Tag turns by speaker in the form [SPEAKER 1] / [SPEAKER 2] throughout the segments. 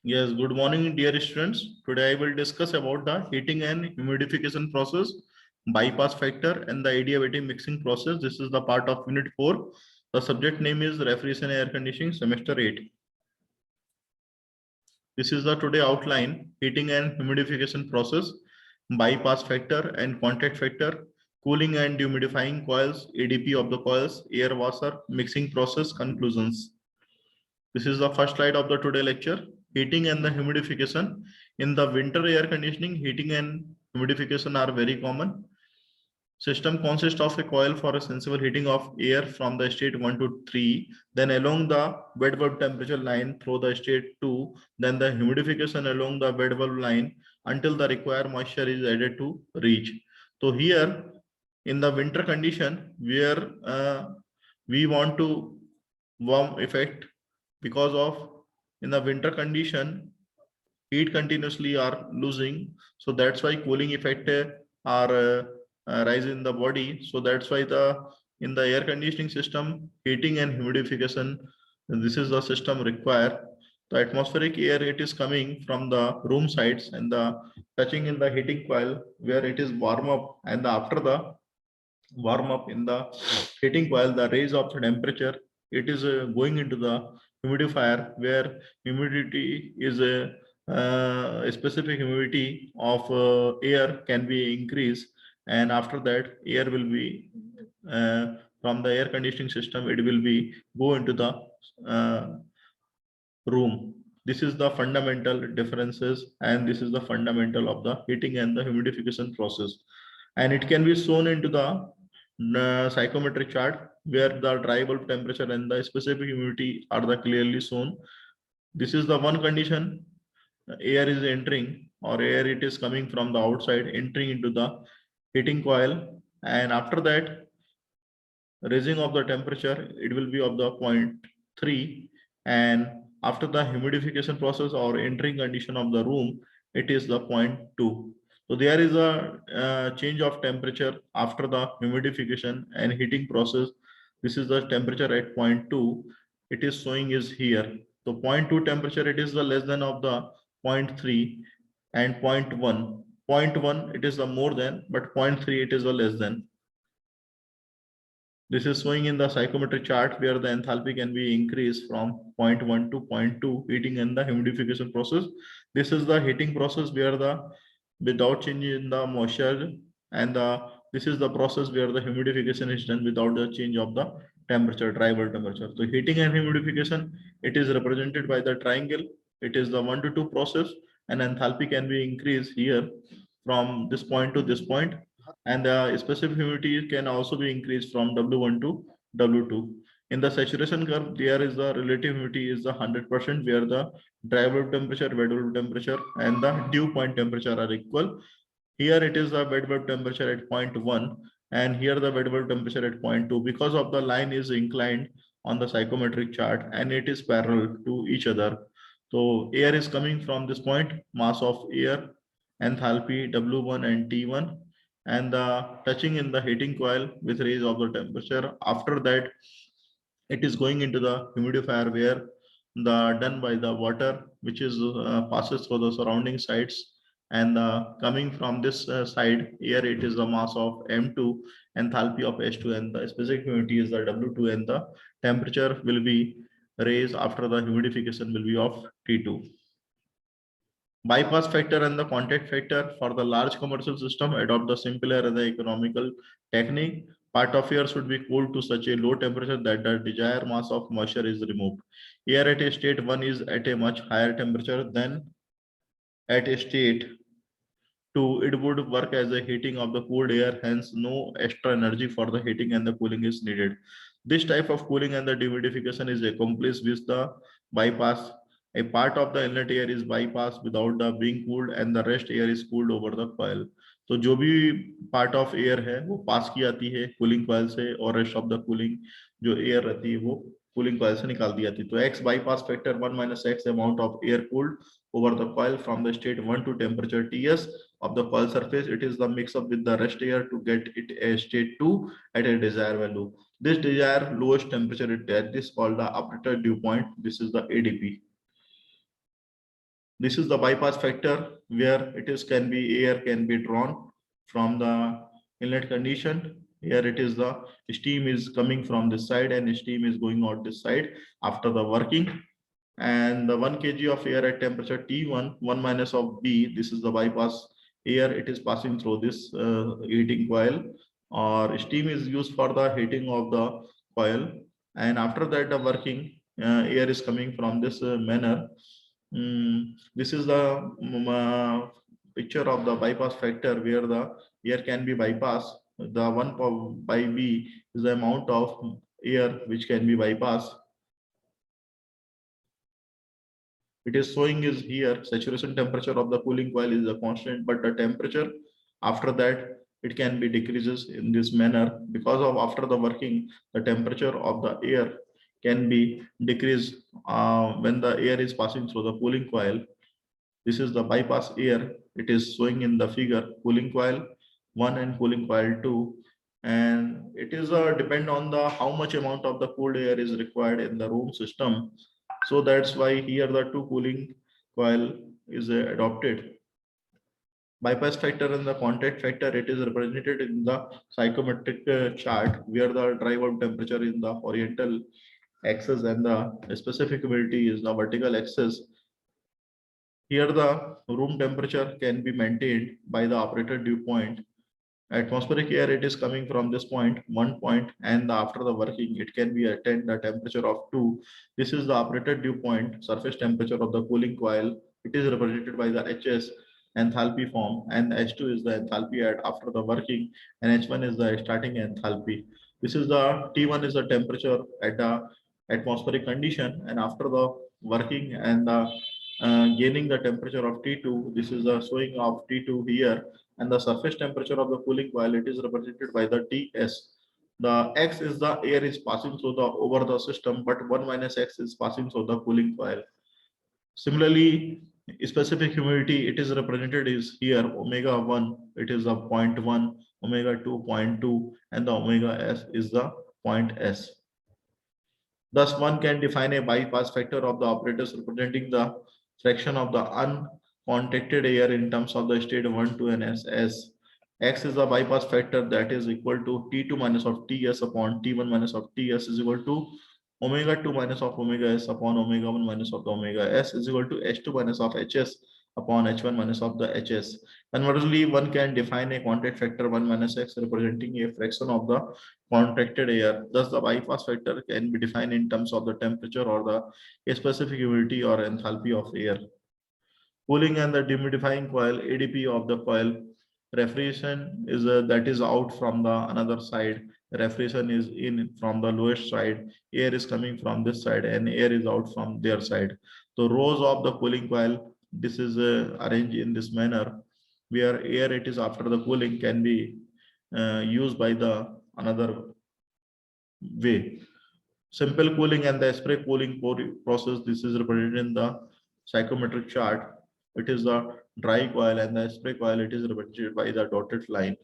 [SPEAKER 1] Yes, good morning, dear students. Today I will discuss about the heating and humidification process, bypass factor, and the adiabatic mixing process. This is the part of Unit 4. The subject name is Refrigeration and Air Conditioning, Semester 8. This is the today outline, heating and humidification process, bypass factor and contact factor, cooling and humidifying coils, ADP of the coils, air washer, mixing process, conclusions. This is the first slide of the today lecture. Heating and the humidification. In the winter air conditioning, heating and humidification are very common. System consists of a coil for a sensible heating of air from the state 1 to 3, then along the bed bulb temperature line through the state 2, then the humidification along the bed bulb line until the required moisture is added to reach. So here in the winter condition where we want to warm effect, because of in the winter condition heat continuously are losing, so that's why cooling effect are rise in the body. So that's why the in the air conditioning system heating and humidification, this is the system require. The atmospheric air, it is coming from the room sides and the touching in the heating coil where it is warm up, and after the warm up in the heating coil, the raise of the temperature, it is going into the humidifier where humidity is a specific humidity of air can be increased, and after that air will be from the air conditioning system, it will be go into the uh, room. This is the fundamental differences, and this is the fundamental of the heating and the humidification process, and it can be shown into the psychometric chart where the dry bulb temperature and the specific humidity are the clearly shown. This is the one condition, air is entering or air it is coming from the outside entering into the heating coil, and after that raising of the temperature, it will be of the 0.3, and after the humidification process or entering condition of the room, it is the 0.2. So there is a change of temperature after the humidification and heating process. This is the temperature at 0.2, it is showing is here. So 0.2 temperature, it is the less than of the 0.3, and 0.1, 0.1 it is the more than, but 0.3 it is the less than. This is showing in the psychometric chart where the enthalpy can be increased from 0.1 to 0.2 heating and the humidification process. This is the heating process where the without change in the moisture, and this is the process where the humidification is done without the change of the temperature, dry bulb temperature. So heating and humidification, it is represented by the triangle. It is the 1 to 2 process, and enthalpy can be increased here from this point to this point, and the specific humidity can also be increased from W1 to W2. In the saturation curve, there is the relative humidity is the 100%, where the dry bulb temperature, wet bulb temperature, and the dew point temperature are equal. Here it is the wet bulb temperature at 0.1, and here the wet bulb temperature at 0.2, because of the line is inclined on the psychometric chart and it is parallel to each other. So air is coming from this point, mass of air, enthalpy W1 and T1, and the touching in the heating coil with raise of the temperature. After that, it is going into the humidifier where the done by the water which is passes through the surrounding sides, and coming from this side here, it is the mass of M2, enthalpy of H2, and the specific humidity is the W2, and the temperature will be raised after the humidification will be of T2. Bypass factor and the contact factor. For the large commercial system, adopt the simpler and the economical technique. Part of air should be cooled to such a low temperature that the desired mass of moisture is removed. Air at a state 1 is at a much higher temperature than at a state 2. It would work as a heating of the cooled air, hence no extra energy for the heating and the cooling is needed. This type of cooling and the dehumidification is accomplished with the bypass. A part of the inlet air is bypassed without the being cooled, and the rest air is cooled over the coil. तो जो भी part of air है वो पास की आती है cooling coil से, और रेस्ट ऑफ द कूलिंग जो एयर रहती है वो कूलिंग कॉइल से निकाल दी जाती है. तो x bypass factor 1 minus x amount of air cooled over the coil from the state 1 to temperature Ts of the coil surface. It is the mix up with the rest air to get it a state 2 at a desired value. This desired lowest temperature at this called the operator dew point. This is the ADP. This is the bypass factor where it is can be air can be drawn from the inlet condition. Here it is the steam is coming from this side and steam is going out this side after the working. And the 1 kg of air at temperature T1, 1 minus of B, this is the bypass air, it is passing through this heating coil, or steam is used for the heating of the coil. And after that, the working air is coming from this manner. This is the picture of the bypass factor where the air can be bypassed. The 1 by B is the amount of air which can be bypassed. It is showing is here saturation temperature of the cooling coil is a constant, but the temperature after that it can be decreases in this manner because of after the working the temperature of the air can be decreased when the air is passing through the cooling coil. This is the bypass air. It is showing in the figure cooling coil 1 and cooling coil 2, and it is depend on the how much amount of the cooled air is required in the room system. So that's why here the two cooling coil is adopted. Bypass factor and the contact factor, it is represented in the psychometric chart where the drive out temperature in the horizontal axis and the specific humidity is the vertical axis. Here the room temperature can be maintained by the operator dew point. Atmospheric air, it is coming from this point, 1 point, and after the working, it can be attained the temperature of 2. This is the operator dew point, surface temperature of the cooling coil. It is represented by the HS enthalpy form, and H2 is the enthalpy at after the working, and H1 is the starting enthalpy. This is the T1 is the temperature at the atmospheric condition, and after the working and the gaining the temperature of T2, this is the showing of T2 here, and the surface temperature of the cooling coil, it is represented by the Ts. The X is the air is passing through the over the system, but 1 minus X is passing through the cooling coil. Similarly, specific humidity, it is represented is here omega 1, it is a 0.1, omega 2, 0.2, and the omega S is the point S. Thus, one can define a bypass factor of the operators representing the fraction of the uncontacted air in terms of the state 1, 2, and S. X is the bypass factor that is equal to T2 minus of Ts upon T1 minus of Ts is equal to omega 2 minus of omega S upon omega 1 minus of the omega S is equal to H2 minus of Hs upon H1 minus of the Hs. Conversely, one can define a contact factor 1 minus X representing a fraction of the contracted air. Thus, the bypass factor can be defined in terms of the temperature or the specific humidity or enthalpy of air. Cooling and the dehumidifying coil, ADP of the coil. Refrigeration is that is out from the another side. Refrigeration is in from the lowest side. Air is coming from this side and air is out from their side. The rows of the cooling coil, this is arranged in this manner where air it is after the cooling can be used by the another way. Simple cooling and the spray cooling process, this is represented in the psychometric chart. It is the dry coil and the spray coil, it is represented by the dotted line.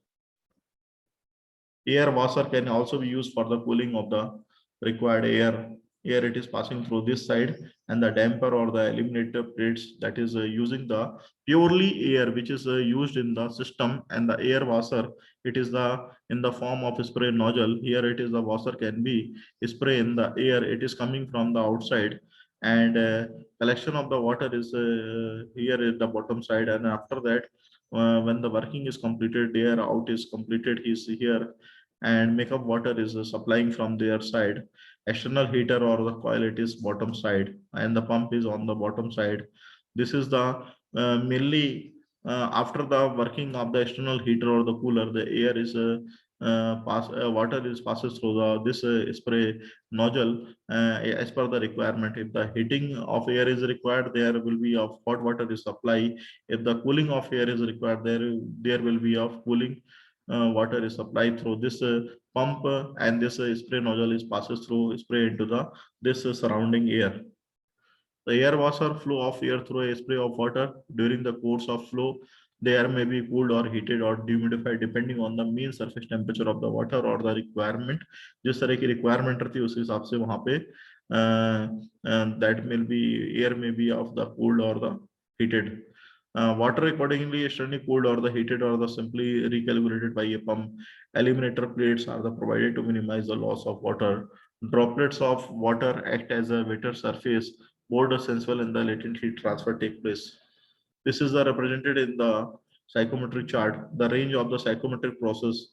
[SPEAKER 1] Air washer can also be used for the cooling of the required air. Air it is passing through this side, and the damper or the eliminator plates that is using the purely air which is used in the system, and the air washer it is the in the form of a spray nozzle. Here it is the washer can be spray in the air. It is coming from the outside, and collection of the water is here at the bottom side, and after that when the working is completed, air out is completed is here, and makeup water is supplying from their side. External heater or the coil it is bottom side, and the pump is on the bottom side. This is the mainly after the working of the external heater or the cooler, the air is water is passes through the this spray nozzle as per the requirement. If the heating of air is required, there will be of hot water is supply. If the cooling of air is required, there will be of cooling water is supplied through this pump, and this spray nozzle is passes through spray into the this surrounding air. The air washer flow of air through a spray of water. During the course of flow, the air may be cooled or heated or dehumidified depending on the mean surface temperature of the water or the requirement. जिस तरह की requirement रहती है उस हिसाब से वहाँ पे that will be air may be of the cooled or the heated. Water accordingly externally cooled or the heated or the simply recalibrated by a pump. Eliminator plates are the provided to minimize the loss of water. Droplets of water act as a wetter surface, more the sensible and the latent heat transfer take place. This is the represented in the psychometric chart, the range of the psychometric process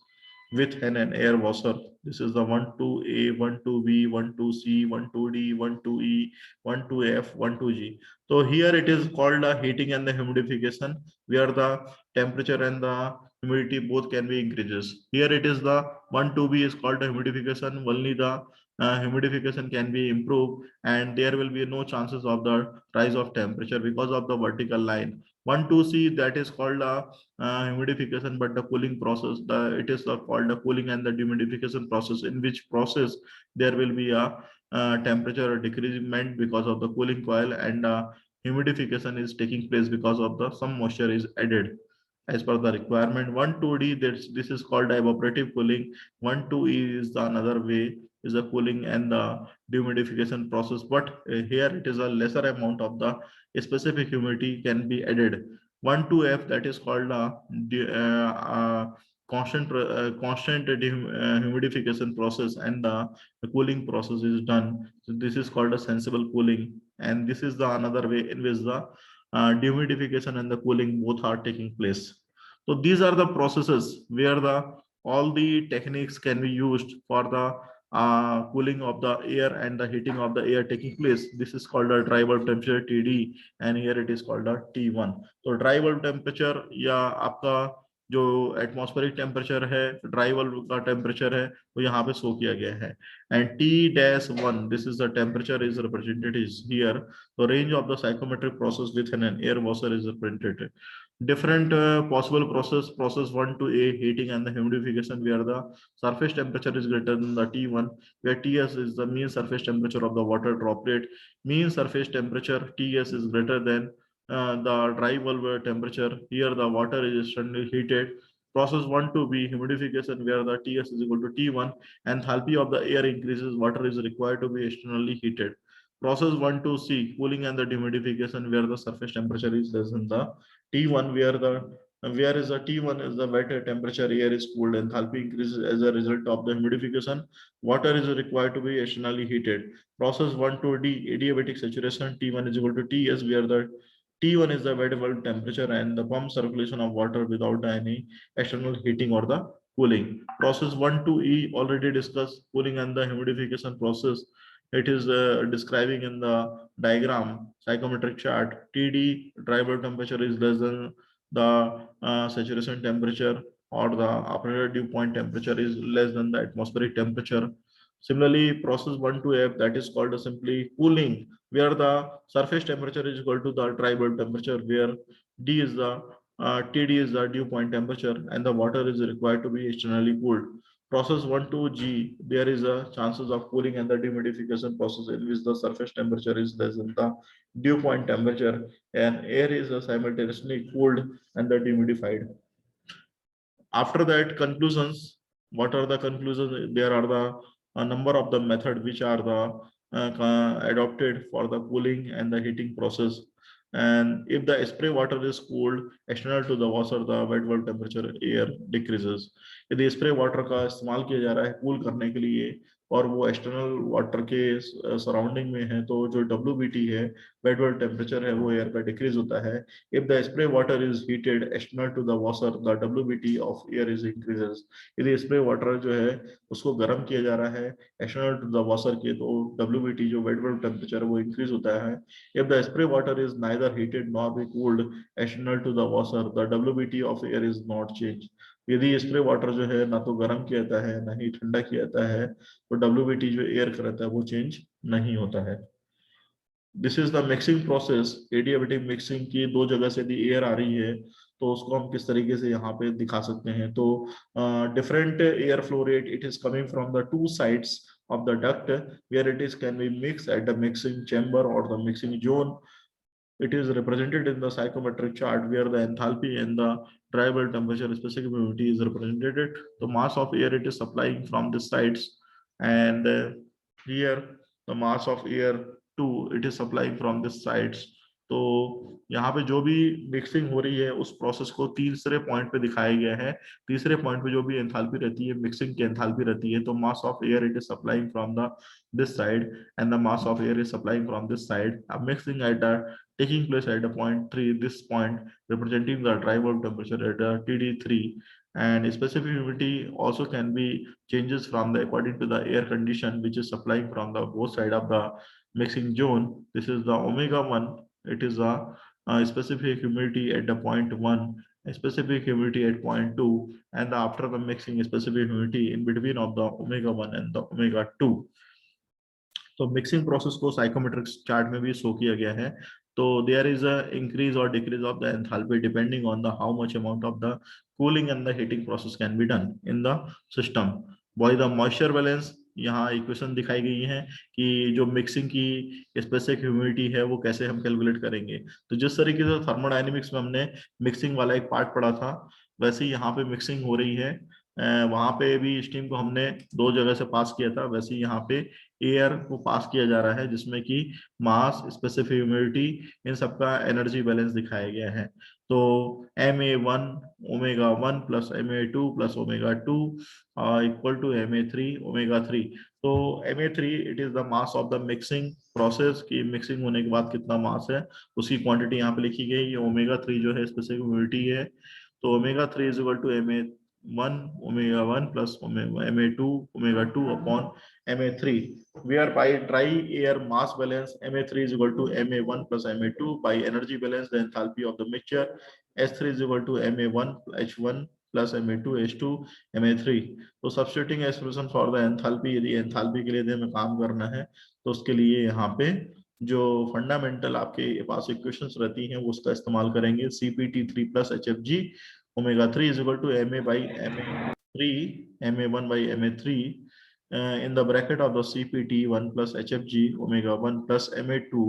[SPEAKER 1] with an air washer. This is the 12A, 12B, 12C, 12D, 12E, 12F, 12G. So here it is called the heating and the humidification, where the temperature and the humidity both can be increases. Here it is the 12B is called the humidification. Only the humidification can be improved, and there will be no chances of the rise of temperature because of the vertical line. 12C, that is called humidification, but the cooling process, it is called the cooling and the dehumidification process, in which process there will be a temperature decreasement because of the cooling coil, and humidification is taking place because of the some moisture is added as per the requirement. 12D, this is called evaporative cooling. 12E is the another way, is the cooling and the dehumidification process, but here it is a lesser amount of the specific humidity can be added. 12F, that is called constant humidification process, and the cooling process is done. So this is called a sensible cooling, and this is the another way in which the dehumidification and the cooling both are taking place. So these are the processes where the all the techniques can be used for the cooling of the air and the heating of the air taking place. This is called a dry bulb temperature TD, and here it is called a T1. तो dry bulb temperature या आपका जो atmospheric temperature है, dry bulb का temperature है, वो यहाँ पे शो किया गया है. And T-1, this is the temperature is represented is here. The range of the psychometric process with an air washer is represented. Different possible process 1 to A, heating and the humidification, where the surface temperature is greater than the T1, where Ts is the mean surface temperature of the water droplet. Mean surface temperature Ts is greater than the dry bulb temperature. Here the water is externally heated. Process 1 to B, humidification, where the Ts is equal to T1, enthalpy of the air increases, water is required to be externally heated. Process 1 to C, cooling and the dehumidification, where the surface temperature is less than the T1, where is the T1 is the wet temperature, air is cooled, enthalpy increases as a result of the humidification, water is required to be externally heated. Process 1 to D, adiabatic saturation, T1 is equal to Ts, where the T1 is the wet bulb temperature and the pump circulation of water without any external heating or the cooling. Process 1 to E already discussed, cooling and the humidification process. It is describing in the diagram, psychometric chart. TD, dry bulb temperature, is less than the saturation temperature, or the operator dew point temperature is less than the atmospheric temperature. Similarly, process 1 to F, that is called simply cooling, where the surface temperature is equal to the dry bulb temperature, where D is the TD is the dew point temperature, and the water is required to be externally cooled. Process 1 to G, there is a chances of cooling and the dehumidification process, in which the surface temperature is less than the dew point temperature, and air is simultaneously cooled and the dehumidified. After that, conclusions. What are the conclusions? There are the a number of the method which are the adopted for the cooling and the heating process. And if the spray water is cooled external to the washer, the wet bulb temperature air decreases. यदि spray water का इस्तेमाल किया जा रहा है cool करने के लिए, और वो एक्सटर्नल वाटर के सराउंडिंग में है, तो जो WBT है, वेट बल्ब टेम्परेचर है, वो एयर का डिक्रीज होता है. If the spray water is heated external to the washer, the WBT of air is increases. यदि स्प्रे वाटर जो है उसको गर्म किया जा रहा है एक्सटर्नल टू द washer के, तो WBT जो वेट बल्ब टेम्परेचर है वो इंक्रीज होता है. If the spray water is neither heated nor be cooled external to the washer, the WBT of air is not changed. यदि स्प्रे वाटर जो है ना तो गर्म किया जाता है ना ही ठंडा किया जाता है, तो WBT जो एयर का रहता है वो चेंज नहीं होता है. This is the mixing process. Adiabatic mixing की दो जगह से यदि एयर आ रही है तो उसको हम किस तरीके से यहाँ पे दिखा सकते हैं. तो different air flow rate, it is coming from the two sides of the duct, where it is can be mixed at the mixing chamber or the mixing zone. It is represented in the psychometric chart, where the enthalpy and the dry bulb temperature specific humidity is represented. The mass of air it is supplying from the sides, and here the mass of air too it is supplying from the sides. तो यहाँ पे जो भी mixing हो रही है उस process को तीसरे पॉइंट पे दिखाया गया है। तीसरे पॉइंट पे जो भी एंथैल्पी रहती है, मिक्सिंग की एंथैल्पी रहती है, तो mass of air it is supplying from the this side and the mass of air is supplying from this side. A mixing at the taking place at the point 3, this point representing the dry bulb temperature at the TD3, and specific humidity also can be changes from the according to the air condition which is supplying from the both side of the mixing zone. This is the omega 1. It is a specific humidity at the point 1, a specific humidity at point 2, and after the mixing specific humidity in between of the omega 1 and the omega 2. तो mixing process को psychometric chart में भी show किया गया है। तो there is a increase और decrease of the enthalpy depending on the how much amount of the cooling and the heating process can be done in the system by the moisture balance. यहाँ equation दिखाई गई है कि जो mixing की specific humidity है वो कैसे हम कैलकुलेट करेंगे। तो जिस तरीके से थर्मोडायनेमिक्स में हमने मिक्सिंग वाला एक पार्ट पढ़ा था, वैसे ही यहाँ पे मिक्सिंग हो रही है। वहां पे भी स्टीम को हमने दो जगह से पास किया था, वैसे ही यहाँ पे एयर को पास किया जा रहा है जिसमें कि मास, स्पेसिफिक ह्यूमिडिटी, इन सबका एनर्जी बैलेंस दिखाया गया है। तो Ma1 omega 1 plus Ma2 plus omega 2 equal to Ma3 omega 3। तो Ma3 it is the mass of the mixing process की मिक्सिंग होने के बाद कितना मास है उसकी क्वांटिटी यहाँ पे लिखी गई। ये ओमेगा 3 जो है स्पेसिफिक ह्यूमिडिटी है। तो omega 3 is equal to Ma1 omega 1 plus Ma2 omega 2 upon Ma3, whereby dry air mass balance Ma3 is equal to Ma1 plus Ma2 by energy balance the enthalpy of the mixture S3 is equal to Ma1 H1 plus Ma2 H2 Ma3। तो substituting expression for the enthalpy, यदि enthalpy के लिए यदि हमें काम करना है तो उसके लिए यहाँ पे जो फंडामेंटल आपके पास इक्वेशंस रहती हैं वो उसका इस्तेमाल करेंगे। CPT3 plus HFG omega 3 is equal to Ma by Ma3 Ma1 by Ma3 in the bracket of the CPT1 plus HFG omega 1 plus Ma2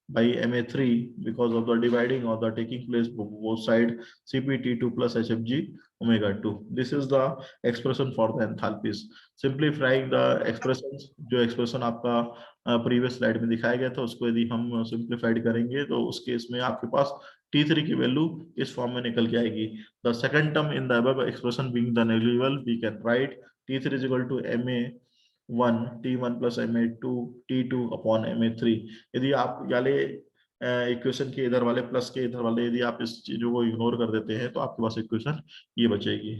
[SPEAKER 1] by Ma3 because of the dividing or the taking place both side CPT2 plus HFG omega 2. This is the expression for the enthalpies. Simplifying the expressions, जो expression आपका previous slide में दिखाया गया था उसको यदि हम simplified करेंगे तो उस केस में आपके पास T3 की वैल्यू इस फॉर्म में निकल के आएगी। The second term in the above expression being the negligible, we can write T3 is equal to Ma1 T1 plus Ma2 T2 upon Ma3। यदि आप वाले इक्वेशन के इधर वाले प्लस के इधर वाले यदि आप इस चीजों को इग्नोर कर देते हैं तो आपके पास इक्वेशन ये बचेगी।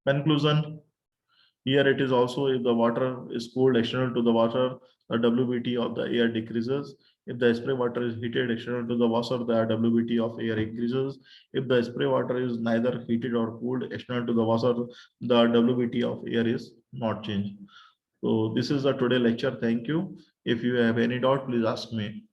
[SPEAKER 1] Conclusion, here it is also if the water is cooled external to the water, the WBT of the air decreases. If the spray water is heated external to the water, the WBT of air increases. If the spray water is neither heated or cooled external to the water, the WBT of air is not changed. So this is the today lecture. Thank you. If you have any doubt, please ask me.